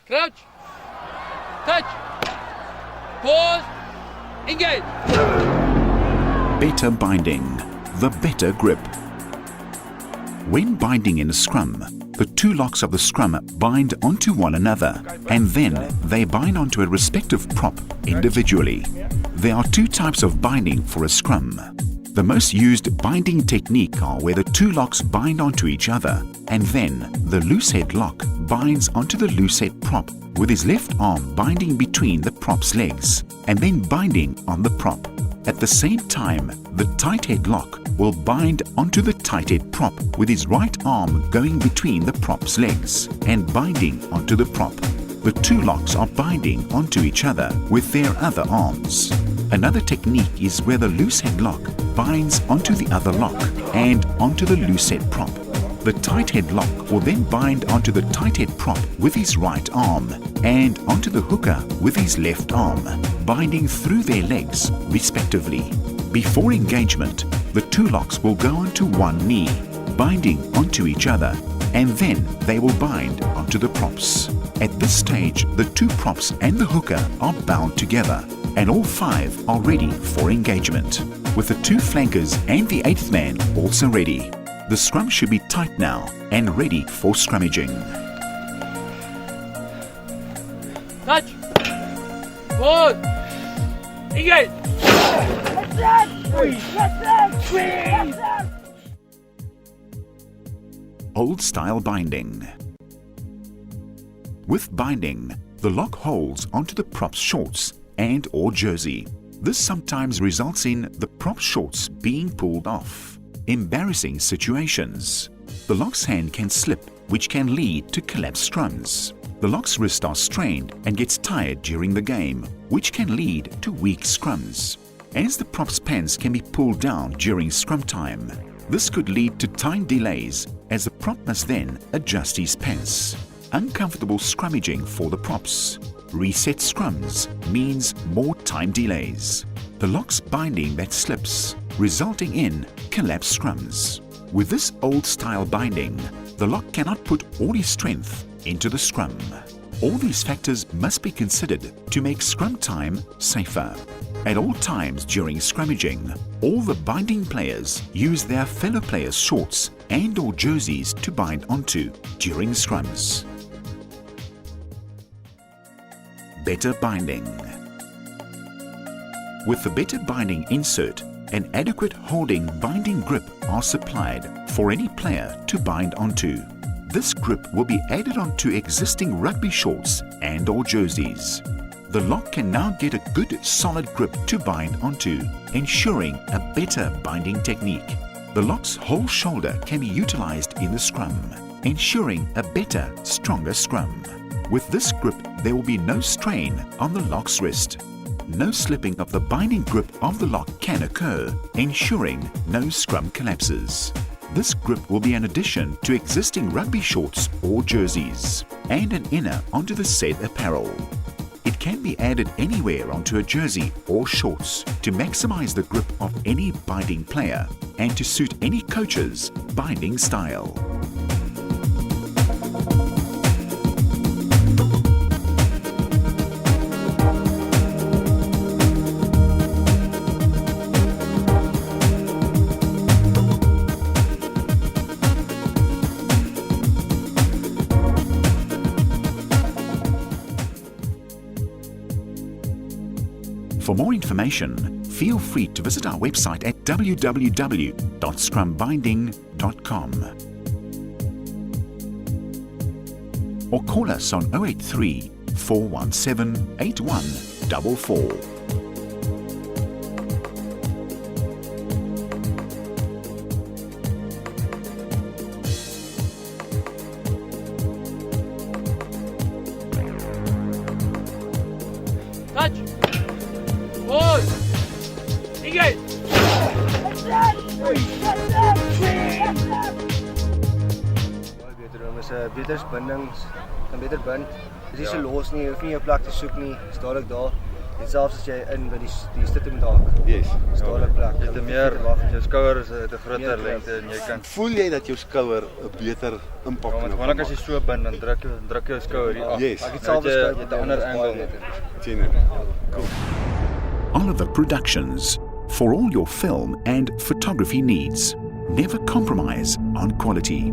Crouch. Touch. Pause. Engage. Better binding, the better grip. When binding in a scrum, the two locks of the scrum bind onto one another, and then they bind onto a respective prop individually. There are two types of binding for a scrum. The most used binding technique are where the two locks bind onto each other, and then the loosehead lock binds onto the loosehead prop with his left arm binding between the prop's legs, and then binding on the prop. At the same time, the tight head lock will bind onto the tight head prop with his right arm going between the prop's legs and binding onto the prop. The two locks are binding onto each other with their other arms. Another technique is where the loose head lock binds onto the other lock and onto the loose head prop. The tight head lock will then bind onto the tight head prop with his right arm and onto the hooker with his left arm, binding through their legs respectively. Before engagement, the two locks will go onto one knee, binding onto each other, and then they will bind onto the props. At this stage, the two props and the hooker are bound together, and all five are ready for engagement, with the two flankers and the eighth man also ready. The scrum should be tight now and ready for scrummaging. Touch. Pause. Engage. Old style binding. With binding, the lock holds onto the prop's shorts and or jersey. This sometimes results in the prop shorts being pulled off. Embarrassing situations. The lock's hand can slip, which can lead to collapsed scrums. The lock's wrists are strained and gets tired during the game, which can lead to weak scrums. As the prop's pants can be pulled down during scrum time, this could lead to time delays as the prop must then adjust his pants. Uncomfortable scrummaging for the props. Reset scrums means more time delays. The lock's binding that slips, resulting in collapsed scrums. With this old style binding, the lock cannot put all his strength into the scrum. All these factors must be considered to make scrum time safer. At all times during scrummaging, all the binding players use their fellow players' shorts and or jerseys to bind onto during scrums. Better binding. With the better binding insert, an adequate holding binding grip are supplied for any player to bind onto. This grip will be added onto existing rugby shorts and or jerseys. The lock can now get a good solid grip to bind onto, ensuring a better binding technique. The lock's whole shoulder can be utilized in the scrum, ensuring a better, stronger scrum. With this grip, there will be no strain on the lock's wrist. No slipping of the binding grip of the lock can occur, ensuring no scrum collapses. This grip will be an addition to existing rugby shorts or jerseys, and an inner onto the said apparel. It can be added anywhere onto a jersey or shorts to maximize the grip of any binding player and to suit any coach's binding style. For more information, feel free to visit our website at www.scrumbinding.com or call us on 083 417 8144. Touch. Pause. Engage. Beter bindings, kan beter bind. Dis nie so los nie, hoef nie jou plek te soek nie, is dadelik daar. En selfs as jy in by die sit moet haak. Yes. Stale plek. Jy het meer, jou skouer is 'n groter lengte en jy kan Voel jy dat jou skouer 'n beter impak want gewoonlik as jy so bind dan druk jou skouer hier af. Yes. Ek het Dan selfs jy het 'n ander angle. sien dit. Oliver Productions. For all your film and photography needs, never compromise on quality.